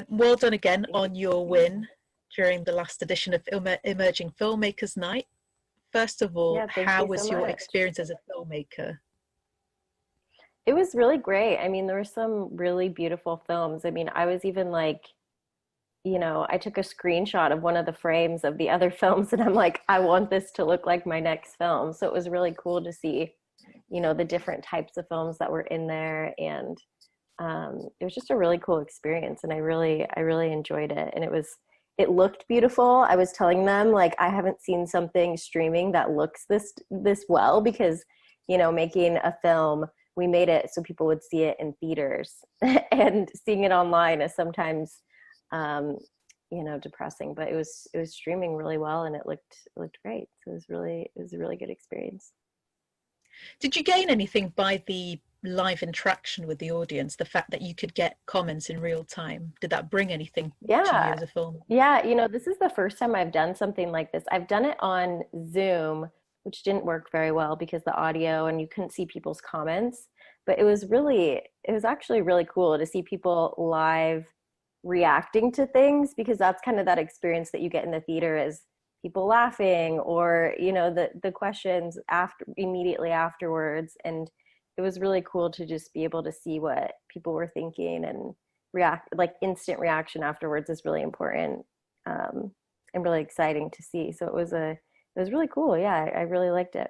Well done again on your win during the last edition of Emerging Filmmakers Night. First of all, Yeah, thank how you so was your much. experience as a filmmaker? It was really great. I mean, there were some really beautiful films. I mean, I was even like, I took a screenshot of one of the frames of the other films, and I'm like, I want this to look like my next film. So it was really cool to see, the different types of films that were in there. And it was just a really cool experience. And I really enjoyed it. And it looked beautiful. I was telling them, like, I haven't seen something streaming that looks this well, because, making a film, we made it so people would see it in theaters and seeing it online is sometimes depressing, but it was streaming really well, and it looked great. So it was a really good experience. Did you gain anything by the live interaction with the audience? The fact that you could get comments in real time, did that bring anything to you Yeah. as a film? Yeah, this is the first time I've done something like this. I've done it on Zoom, which didn't work very well because the audio and you couldn't see people's comments. But it was actually really cool to see people live reacting to things, because that's kind of that experience that you get in the theater, is people laughing, or the questions immediately afterwards. And it was really cool to just be able to see what people were thinking and react. Like, instant reaction afterwards is really important, and really exciting to see. So it was really cool. Yeah, I really liked it.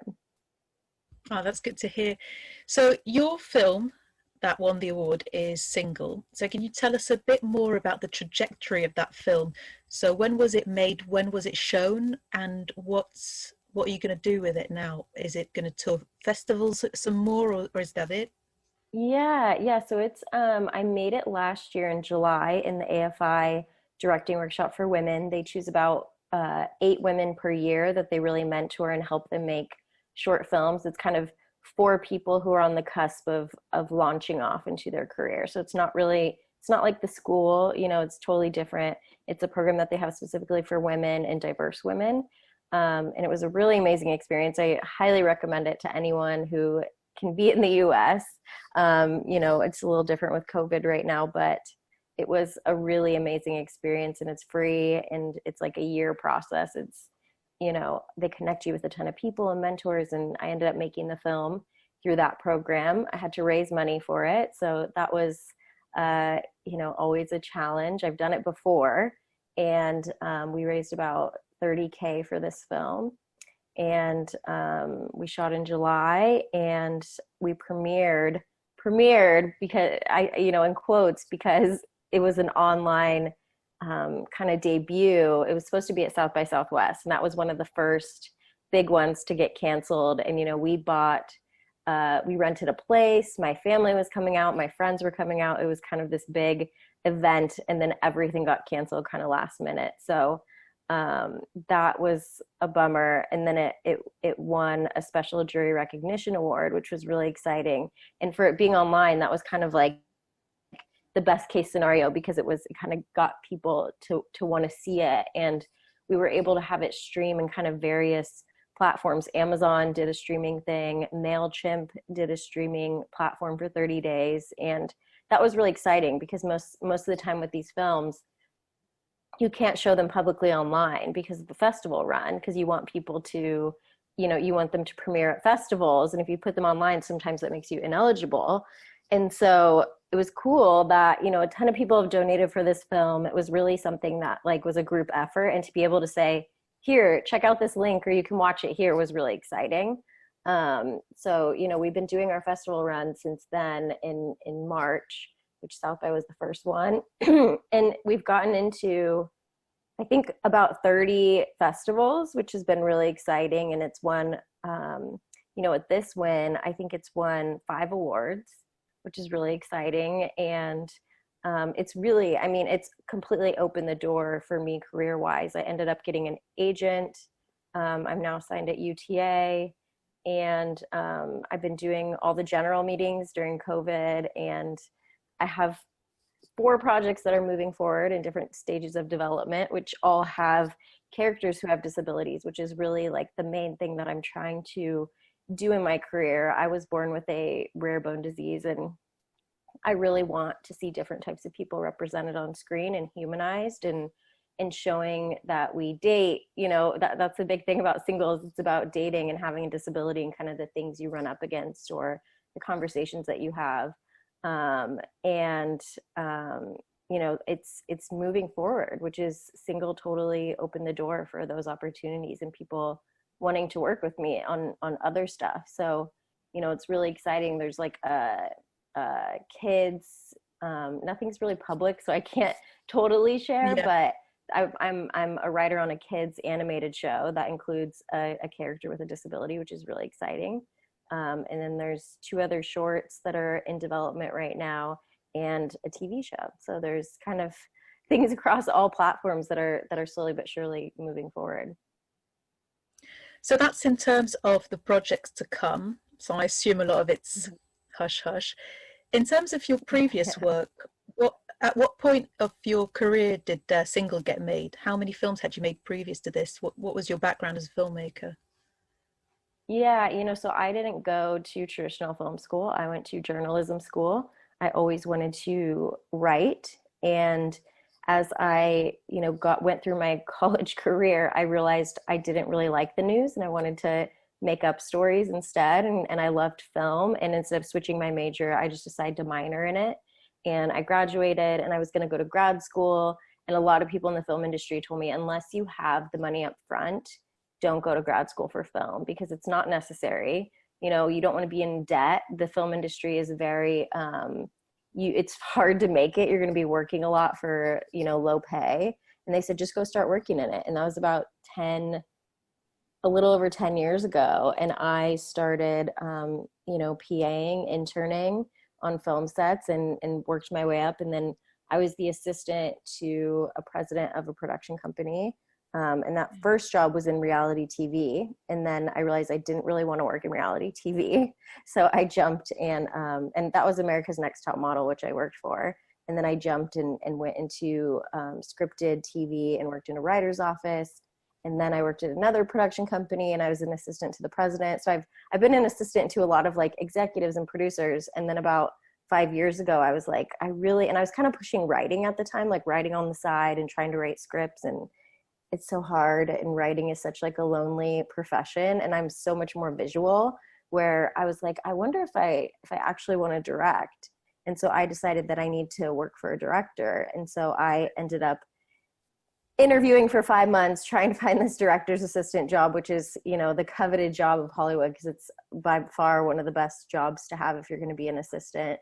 Oh, that's good to hear. So your film that won the award is Single. So can you tell us a bit more about the trajectory of that film? So when was it made? When was it shown? And what are you going to do with it now? Is it going to tour festivals some more, or is that it? Yeah. So it's I made it last year in July in the AFI directing workshop for women. They choose about 8 women per year that they really mentor and help them make short films. It's kind of for people who are on the cusp of launching off into their career. So it's not like the school, it's totally different. It's a program that they have specifically for women and diverse women. And it was a really amazing experience. I highly recommend it to anyone who can be in the US. It's a little different with COVID right now, but it was a really amazing experience, and it's free, and it's like a year process. They connect you with a ton of people and mentors, and I ended up making the film through that program. I had to raise money for it. So that was, always a challenge. I've done it before, and we raised about 30K for this film. And we shot in July, and we premiered because in quotes, because it was an online kind of debut. It was supposed to be at South by Southwest, and that was one of the first big ones to get canceled. And we rented a place. My family was coming out, my friends were coming out. It was kind of this big event, and then everything got canceled kind of last minute. So that was a bummer. And then it won a special jury recognition award, which was really exciting. And for it being online, that was kind of like the best case scenario, because it kind of got people to want to see it. And we were able to have it stream in kind of various platforms. Amazon did a streaming thing. MailChimp did a streaming platform for 30 days. And that was really exciting, because most of the time with these films, you can't show them publicly online because of the festival run, because you want people to, you want them to premiere at festivals. And if you put them online, sometimes that makes you ineligible. And so it was cool that, a ton of people have donated for this film. It was really something that was a group effort. And to be able to say, here, check out this link, or you can watch it here, was really exciting. So, we've been doing our festival run since then in March, which South by was the first one. And we've gotten into, I think, about 30 festivals, which has been really exciting. And it's won, at this win, I think it's won 5 awards, which is really exciting. And it's really, it's completely opened the door for me career-wise. I ended up getting an agent. I'm now signed at UTA. And I've been doing all the general meetings during COVID. And I have 4 projects that are moving forward in different stages of development, which all have characters who have disabilities, which is really the main thing that I'm trying to do in my career. I was born with a rare bone disease, and I really want to see different types of people represented on screen and humanized, and showing that we date, that's the big thing about singles. It's about dating and having a disability and kind of the things you run up against or the conversations that you have. And it's moving forward, which is Single totally opened the door for those opportunities and people wanting to work with me on other stuff. So, it's really exciting. There's like kids, nothing's really public, so I can't totally share, Yeah. but I'm a writer on a kids animated show that includes a character with a disability, which is really exciting. And then there's 2 other shorts that are in development right now, and a TV show. So there's kind of things across all platforms that are slowly but surely moving forward. So that's in terms of the projects to come. So I assume a lot of it's hush hush. In terms of your previous work, at what point of your career did Single get made? How many films had you made previous to this? What was your background as a filmmaker? Yeah, so I didn't go to traditional film school. I went to journalism school. I always wanted to write. And as I, went through my college career, I realized I didn't really like the news and I wanted to make up stories instead. And I loved film. And instead of switching my major, I just decided to minor in it. And I graduated and I was going to go to grad school. And a lot of people in the film industry told me, unless you have the money up front, don't go to grad school for film because it's not necessary. You don't want to be in debt. The film industry is very, it's hard to make it. You're going to be working a lot for, low pay. And they said, just go start working in it. And that was about a little over 10 years ago. And I started, PAing, interning on film sets and worked my way up. And then I was the assistant to a president of a production company. And that first job was in reality TV. And then I realized I didn't really want to work in reality TV. So I jumped and that was America's Next Top Model, which I worked for. And then I jumped and went into scripted TV and worked in a writer's office. And then I worked at another production company and I was an assistant to the president. So I've been an assistant to a lot of like executives and producers. And then about 5 years ago, I was like, and I was kind of pushing writing at the time, like writing on the side and trying to write scripts. And it's so hard, and writing is such like a lonely profession. And I'm so much more visual, where I was like, I wonder if I actually want to direct. And so I decided that I need to work for a director. And so I ended up interviewing for 5 months, trying to find this director's assistant job, which is, the coveted job of Hollywood, because it's by far one of the best jobs to have if you're going to be an assistant.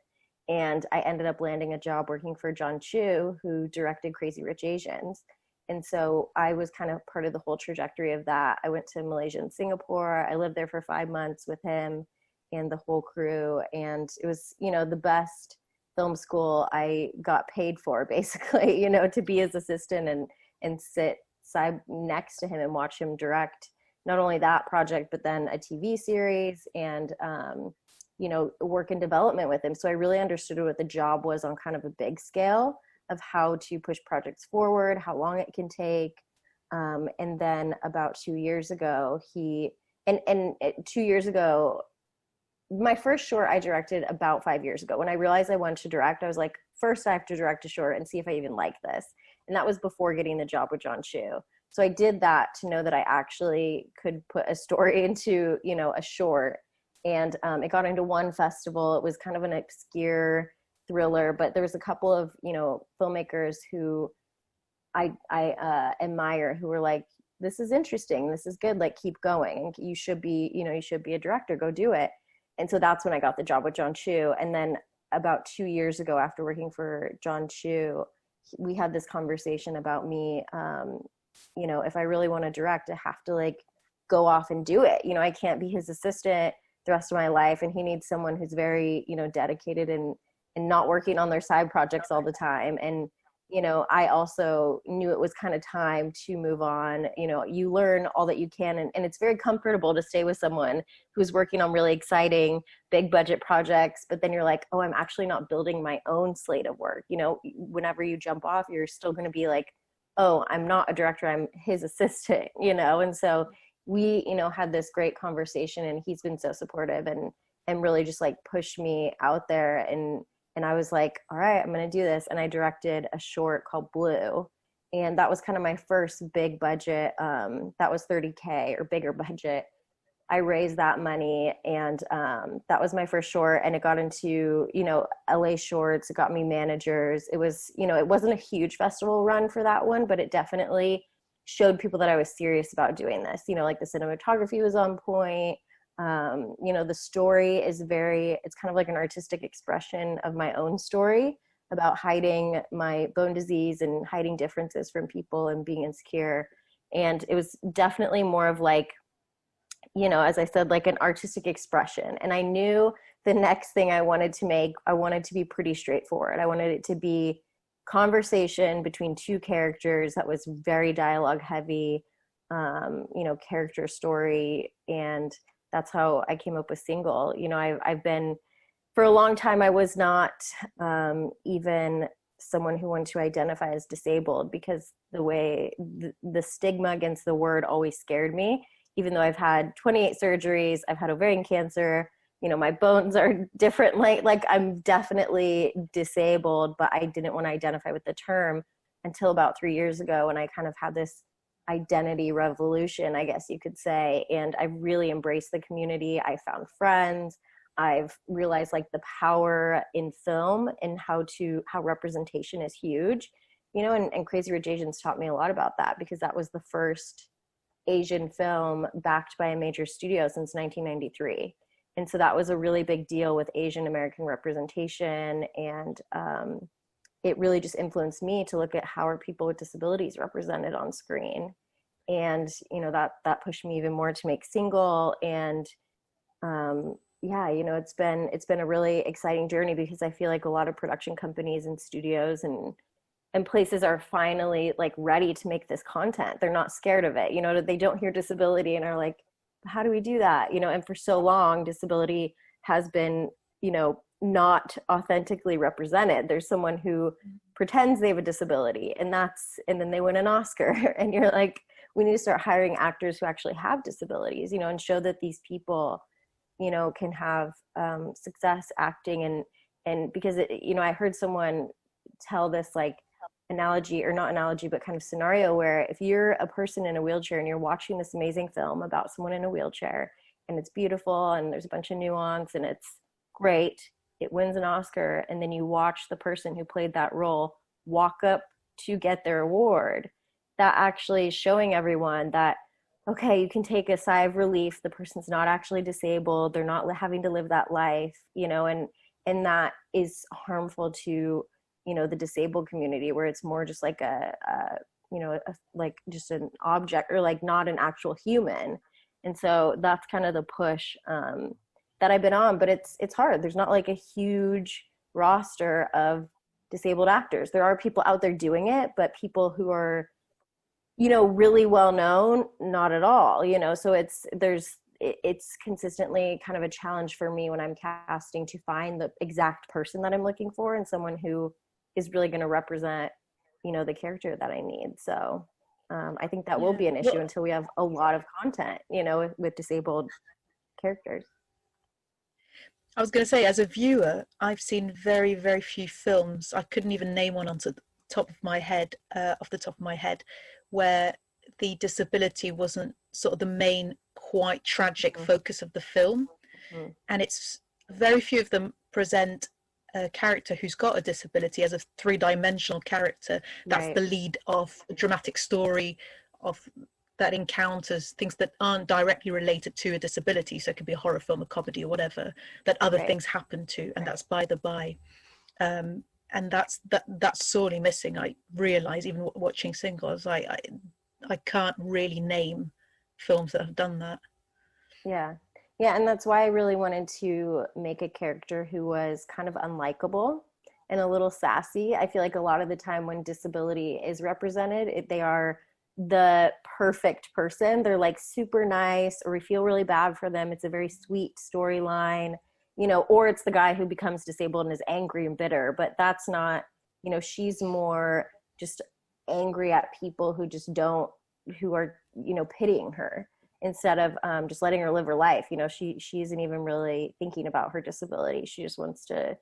And I ended up landing a job working for John Chu, who directed Crazy Rich Asians. And so I was kind of part of the whole trajectory of that. I went to Malaysia and Singapore. I lived there for 5 months with him and the whole crew. And it was, the best film school I got paid for, basically, to be his assistant and sit side next to him and watch him direct not only that project, but then a TV series and, work in development with him. So I really understood what the job was on kind of a big scale of how to push projects forward, how long it can take. And then about 2 years ago, 2 years ago, my first short I directed about 5 years ago. When I realized I wanted to direct, I was like, first I have to direct a short and see if I even like this. And that was before getting the job with John Chu. So I did that to know that I actually could put a story into, a short. And it got into one festival. It was kind of an obscure thriller, but there was a couple of, filmmakers who I admire, who were like, this is interesting. This is good. Like, keep going. And you should be a director, go do it. And so that's when I got the job with John Chu. And then about 2 years ago, after working for John Chu, we had this conversation about me, if I really want to direct, I have to like go off and do it. I can't be his assistant the rest of my life. And he needs someone who's very, dedicated and not working on their side projects all the time. And, I also knew it was kind of time to move on. You learn all that you can. And it's very comfortable to stay with someone who's working on really exciting, big budget projects. But then you're like, oh, I'm actually not building my own slate of work. Whenever you jump off, you're still going to be like, oh, I'm not a director, I'm his assistant, And so we, had this great conversation, and he's been so supportive and really just like pushed me out there and And I was like, all right, I'm going to do this. And I directed a short called Blue. And that was kind of my first big budget. That was 30K or bigger budget. I raised that money, and that was my first short, and it got into, LA shorts. It got me managers. It was, it wasn't a huge festival run for that one, but it definitely showed people that I was serious about doing this. Like the cinematography was on point. The story is it's kind of like an artistic expression of my own story about hiding my bone disease and hiding differences from people and being insecure. And it was definitely more of like, as I said, like an artistic expression. And I knew the next thing I wanted to make, I wanted to be pretty straightforward. I wanted it to be conversation between two characters that was very dialogue heavy, character story. And that's how I came up with Single. I've been, for a long time, I was not even someone who wanted to identify as disabled, because the way the stigma against the word always scared me. Even though I've had 28 surgeries, I've had ovarian cancer, my bones are different. Like I'm definitely disabled, but I didn't want to identify with the term until about 3 years ago, when I kind of had this identity revolution, I guess you could say. And I really embraced the community. I found friends. I've realized like the power in film and how representation is huge, and Crazy Rich Asians taught me a lot about that, because that was the first Asian film backed by a major studio since 1993. And so that was a really big deal with Asian American representation. And it really just influenced me to look at how are people with disabilities represented on screen. And, that pushed me even more to make Single. And it's been a really exciting journey, because I feel like a lot of production companies and studios and places are finally like ready to make this content. They're not scared of it. They don't hear disability and are like, how do we do that? And for so long, disability has been, not authentically represented. There's someone who pretends they have a disability, and then they win an Oscar. And you're like, we need to start hiring actors who actually have disabilities, and show that these people, can have success acting. And because I heard someone tell this like analogy, or not analogy, but kind of scenario, where if you're a person in a wheelchair and you're watching this amazing film about someone in a wheelchair, and it's beautiful and there's a bunch of nuance and it's great, it wins an Oscar, and then you watch the person who played that role walk up to get their award, that actually is showing everyone that, okay, you can take a sigh of relief. The person's not actually disabled. They're not having to live that life, and that is harmful to, the disabled community, where it's more just like like just an object, or like not an actual human. And so that's kind of the push that I've been on, but it's hard. There's not like a huge roster of disabled actors. There are people out there doing it, but people who are, really well known, not at all, so it's consistently kind of a challenge for me when I'm casting to find the exact person that I'm looking for, and someone who is really going to represent, the character that I need. So I think that will be an issue until we have a lot of content, with disabled characters. I was going to say, as a viewer, I've seen very, very few films. I couldn't even name one off the top of my head, where the disability wasn't sort of the main, quite tragic focus of the film. Mm-hmm. And it's very few of them present a character who's got a disability as a three-dimensional character. That's right. The lead of a dramatic story that encounters things that aren't directly related to a disability. So it could be a horror film, a comedy, or whatever, that other things happen to, and that's by the by. And that's sorely missing. I realize, even watching Single, I was like, I can't really name films that have done that. Yeah, and that's why I really wanted to make a character who was kind of unlikable and a little sassy. I feel like a lot of the time when disability is represented, they are the perfect person. They're like super nice, or we feel really bad for them. It's a very sweet storyline, or it's the guy who becomes disabled and is angry and bitter. But that's not, she's more just angry at people who are pitying her, instead of just letting her live her life. She isn't even really thinking about her disability. She just wants to,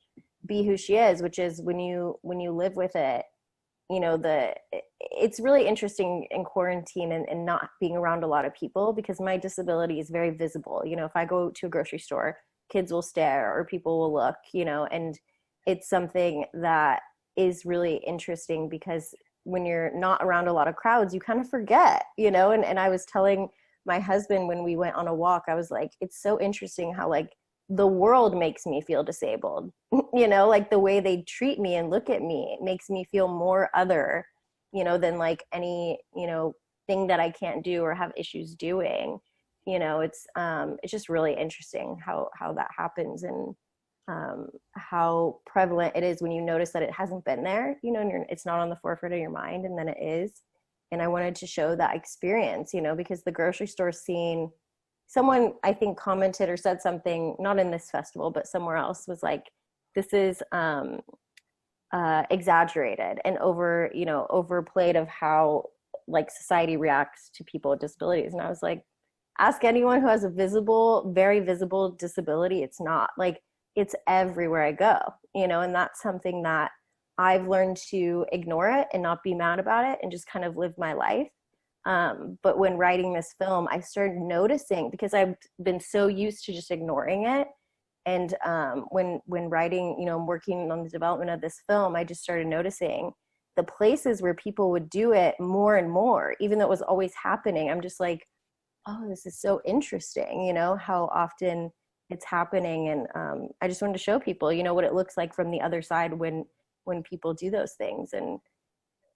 be who she is, which is when you live with it, you know, it's really interesting in quarantine and not being around a lot of people, because my disability is very visible. You know, if I go to a grocery store, kids will stare or people will look, you know, and it's something that is really interesting because when you're not around a lot of crowds, you kind of forget, you know, and I was telling my husband when we went on a walk, I was like, it's so interesting how like the world makes me feel disabled, you know, like the way they treat me and look at me, it makes me feel more other, you know, than like any, you know, thing that I can't do or have issues doing. You know, it's just really interesting how that happens, and how prevalent it is when you notice that it hasn't been there, you know, and it's not on the forefront of your mind, and then it is. And I wanted to show that experience, you know, because the grocery store scene, someone I think commented or said something, not in this festival, but somewhere else, was like, this is exaggerated and overplayed of how like society reacts to people with disabilities. And I was like, ask anyone who has a visible, very visible disability. It's not like, it's everywhere I go, you know, and that's something that I've learned to ignore it and not be mad about it and just kind of live my life. But when writing this film, I started noticing, because I've been so used to just ignoring it. And when writing, you know, working on the development of this film, I just started noticing the places where people would do it more and more, even though it was always happening. I'm just like, oh, this is so interesting, you know, how often it's happening. And I just wanted to show people, you know, what it looks like from the other side when people do those things. And,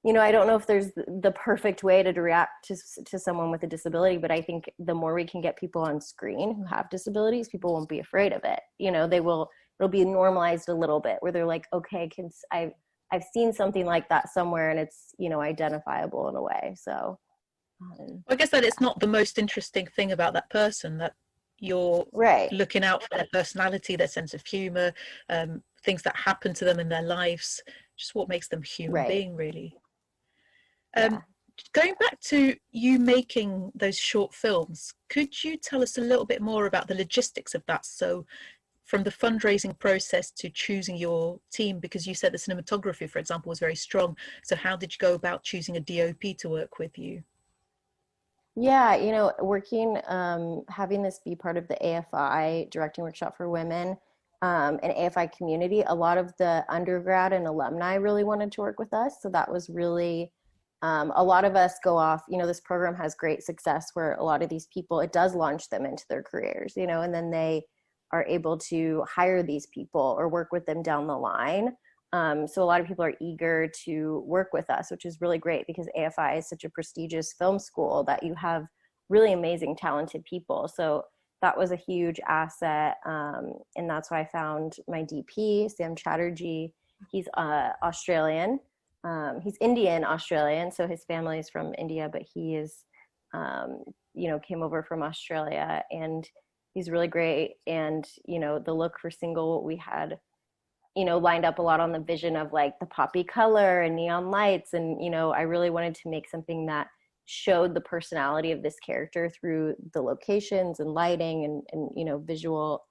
you know, I don't know if there's the perfect way to react to someone with a disability, but I think the more we can get people on screen who have disabilities, people won't be afraid of it. You know, it'll be normalized a little bit, where they're like, okay, I've seen something like that somewhere, and it's, you know, identifiable in a way. So I guess that it's not the most interesting thing about that person, that you're right. looking out for their personality, their sense of humor, things that happen to them in their lives, just what makes them human Right. being, really. Yeah. Going back to you making those short films, could you tell us a little bit more about the logistics of that? So from the fundraising process to choosing your team, because you said the cinematography, for example, was very strong. So how did you go about choosing a DOP to work with you? Yeah, you know, working, having this be part of the AFI Directing Workshop for Women, and AFI community, a lot of the undergrad and alumni really wanted to work with us. So that was really, a lot of us go off, you know, this program has great success where a lot of these people, it does launch them into their careers, you know, and then they are able to hire these people or work with them down the line. So a lot of people are eager to work with us, which is really great, because AFI is such a prestigious film school that you have really amazing, talented people. So that was a huge asset. And that's why I found my DP, Sam Chatterjee. He's Australian. He's Indian Australian. So his family is from India, but he is, you know, came over from Australia, and he's really great. And, you know, the look for Single, we had, you know, lined up a lot on the vision of like the poppy color and neon lights. And, you know, I really wanted to make something that showed the personality of this character through the locations and lighting and you know, visual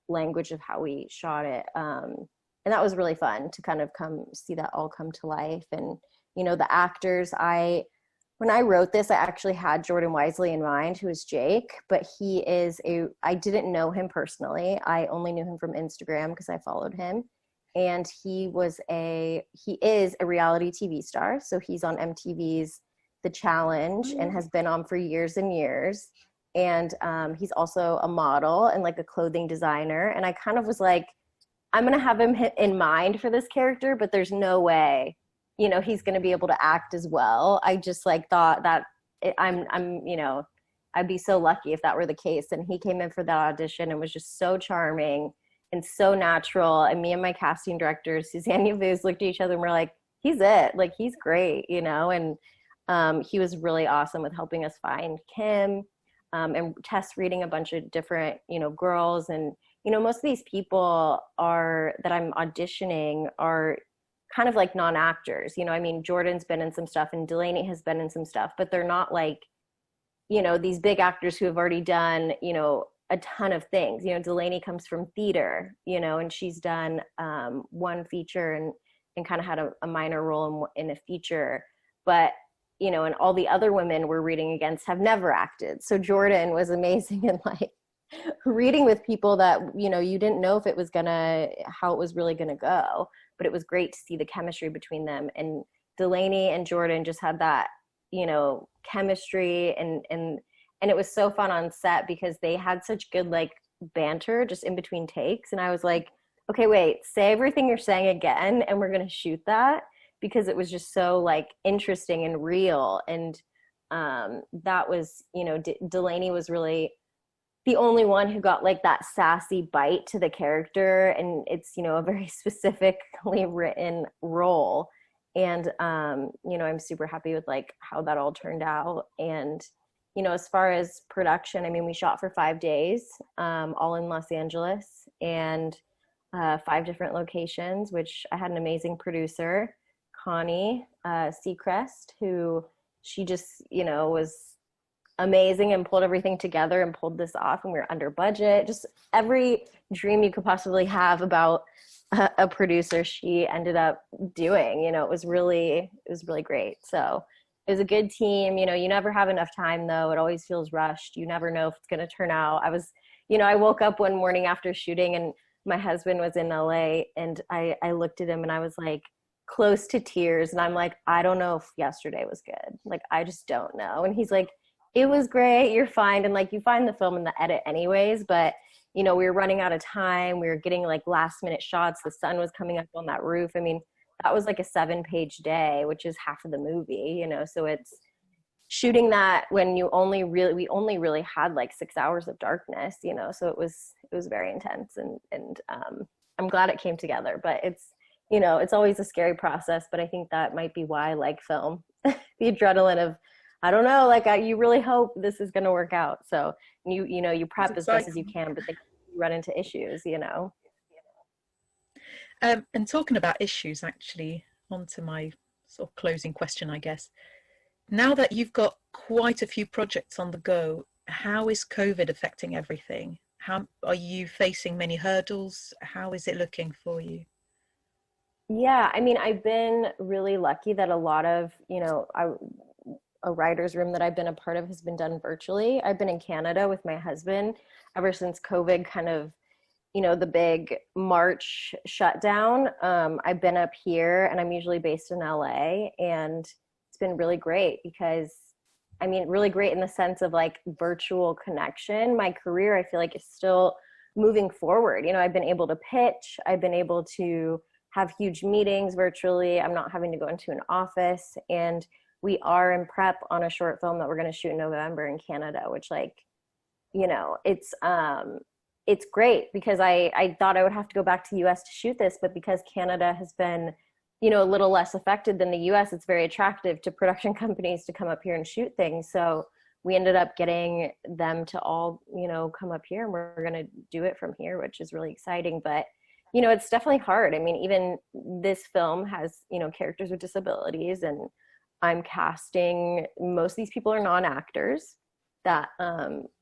language of how we shot it. And that was really fun to kind of see that all come to life. And, you know, the actors, when I wrote this, I actually had Jordan Wisely in mind, who is Jake, but I didn't know him personally. I only knew him from Instagram because I followed him. And he is a reality TV star. So he's on MTV's The Challenge and has been on for years and years. And he's also a model and like a clothing designer. And I kind of was like, I'm going to have him in mind for this character, but there's no way, you know, he's going to be able to act as well. I just like thought that you know, I'd be so lucky if that were the case. And he came in for that audition and was just so charming and so natural. And me and my casting director, Suzanne Yavuz, looked at each other and we're like, he's it. Like, he's great, you know? And he was really awesome with helping us find Kim, and test reading a bunch of different, you know, girls. And, you know, most of these people that I'm auditioning are kind of like non-actors. You know, I mean, Jordan's been in some stuff and Delaney has been in some stuff, but they're not like, you know, these big actors who have already done, you know, a ton of things. You know, Delaney comes from theater, you know, and she's done one feature and kind of had a minor role in a feature. But, you know, and all the other women we're reading against have never acted. So Jordan was amazing in like reading with people that, you know, you didn't know if it was how it was really gonna go, but it was great to see the chemistry between them. And Delaney and Jordan just had that, you know, chemistry, and it was so fun on set because they had such good like banter just in between takes. And I was like, okay, wait, say everything you're saying again, and we're gonna shoot that, because it was just so like interesting and real. And that was, you know, Delaney was really the only one who got like that sassy bite to the character, and it's, you know, a very specifically written role. And you know, I'm super happy with like how that all turned out. And you know, as far as production, I mean, we shot for 5 days, all in Los Angeles, and 5 different locations, which I had an amazing producer, Connie Seacrest, who she just, you know, was amazing and pulled everything together and pulled this off, and we were under budget. Just every dream you could possibly have about a producer, she ended up doing. You know, it was really great. So it was a good team. You know, you never have enough time though. It always feels rushed. You never know if it's going to turn out. I woke up one morning after shooting, and my husband was in LA, and I looked at him and I was like close to tears. And I'm like, I don't know if yesterday was good. Like, I just don't know. And he's like, it was great. You're fine. And like, you find the film in the edit anyways, but you know, we were running out of time. We were getting like last minute shots. The sun was coming up on that roof. I mean, that was like a 7-page day, which is half of the movie, you know? So it's shooting that when we only really had like 6 hours of darkness, you know? So it was very intense, and I'm glad it came together, but it's, you know, it's always a scary process, but I think that might be why I like film. The adrenaline of, I don't know, like you really hope this is going to work out. So you know, you prep as best as you can, but then you run into issues, you know? And talking about issues, actually, on to my sort of closing question, I guess. Now that you've got quite a few projects on the go, how is COVID affecting everything? How are you facing many hurdles? How is it looking for you? Yeah, I mean, I've been really lucky that a lot of, you know, a writer's room that I've been a part of has been done virtually. I've been in Canada with my husband ever since COVID kind of, you know, the big March shutdown. I've been up here, and I'm usually based in LA, and it's been really great because, I mean, really great in the sense of like virtual connection. My career, I feel like, is still moving forward. You know, I've been able to pitch, I've been able to have huge meetings virtually. I'm not having to go into an office, and we are in prep on a short film that we're going to shoot in November in Canada, which, like, you know, it's great because I thought I would have to go back to the US to shoot this, but because Canada has been, you know, a little less affected than the US, it's very attractive to production companies to come up here and shoot things. So we ended up getting them to all, you know, come up here, and we're going to do it from here, which is really exciting. But, you know, it's definitely hard. I mean, even this film has, you know, characters with disabilities, and I'm casting, most of these people are non-actors that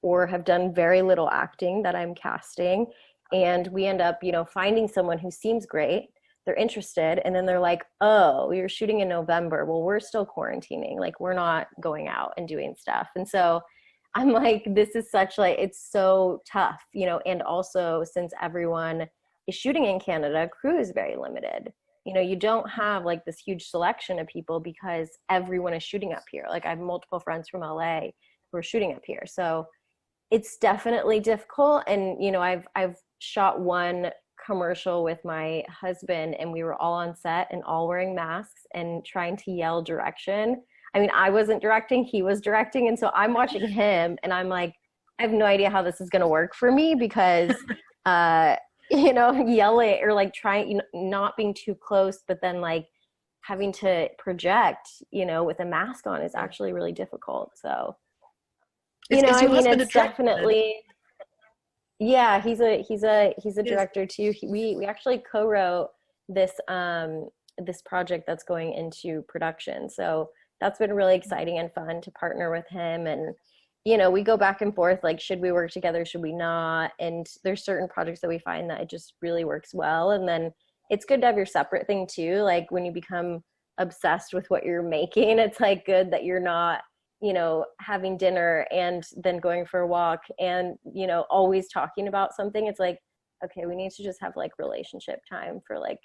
or have done very little acting that I'm casting, and we end up, you know, finding someone who seems great, they're interested, and then they're like, oh, you're shooting in November, well, we're still quarantining, like we're not going out and doing stuff. And so I'm like, this is such, like, it's so tough, you know. And also, since everyone is shooting in Canada, crew is very limited. You know, you don't have like this huge selection of people because everyone is shooting up here. Like, I have multiple friends from LA who are shooting up here. So it's definitely difficult. And, you know, I've shot one commercial with my husband, and we were all on set and all wearing masks and trying to yell direction. I mean, I wasn't directing, he was directing. And so I'm watching him, and I'm like, I have no idea how this is going to work for me because, you know, yelling or like trying, you know, not being too close, but then like having to project, you know, with a mask on is actually really difficult. So, you know, I mean, it's definitely, yeah, he's a director too. We actually co-wrote this, this project that's going into production. So that's been really exciting and fun to partner with him. And, you know, we go back and forth, like, should we work together, should we not? And there's certain projects that we find that it just really works well. And then it's good to have your separate thing too. Like when you become obsessed with what you're making, it's like good that you're not, you know, having dinner and then going for a walk and, you know, always talking about something. It's like, okay, we need to just have like relationship time for like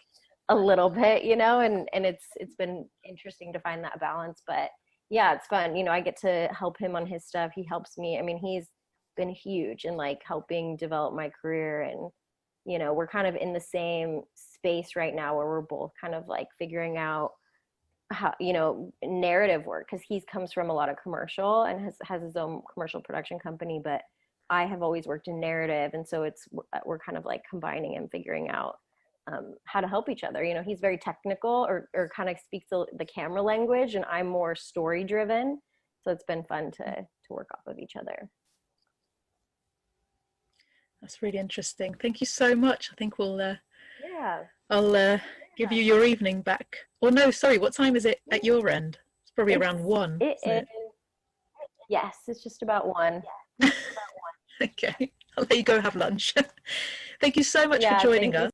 a little bit, you know, and it's been interesting to find that balance. But yeah, it's fun. You know, I get to help him on his stuff. He helps me. I mean, he's been huge in like helping develop my career. And, you know, we're kind of in the same space right now where we're both kind of like figuring out how, you know, narrative work, because he comes from a lot of commercial and has his own commercial production company, but I have always worked in narrative. And so we're kind of like combining and figuring out how to help each other. You know, he's very technical or kind of speaks the camera language, and I'm more story driven. So it's been fun to work off of each other. That's really interesting. Thank you so much. I think Yeah. I'll give you your evening back. Or no, sorry, what time is it at your end? It's probably It's, around 1, it isn't is, it? yes, it's just about one. Okay, I'll let you go have lunch. Thank you so much for Yeah, joining thank you us.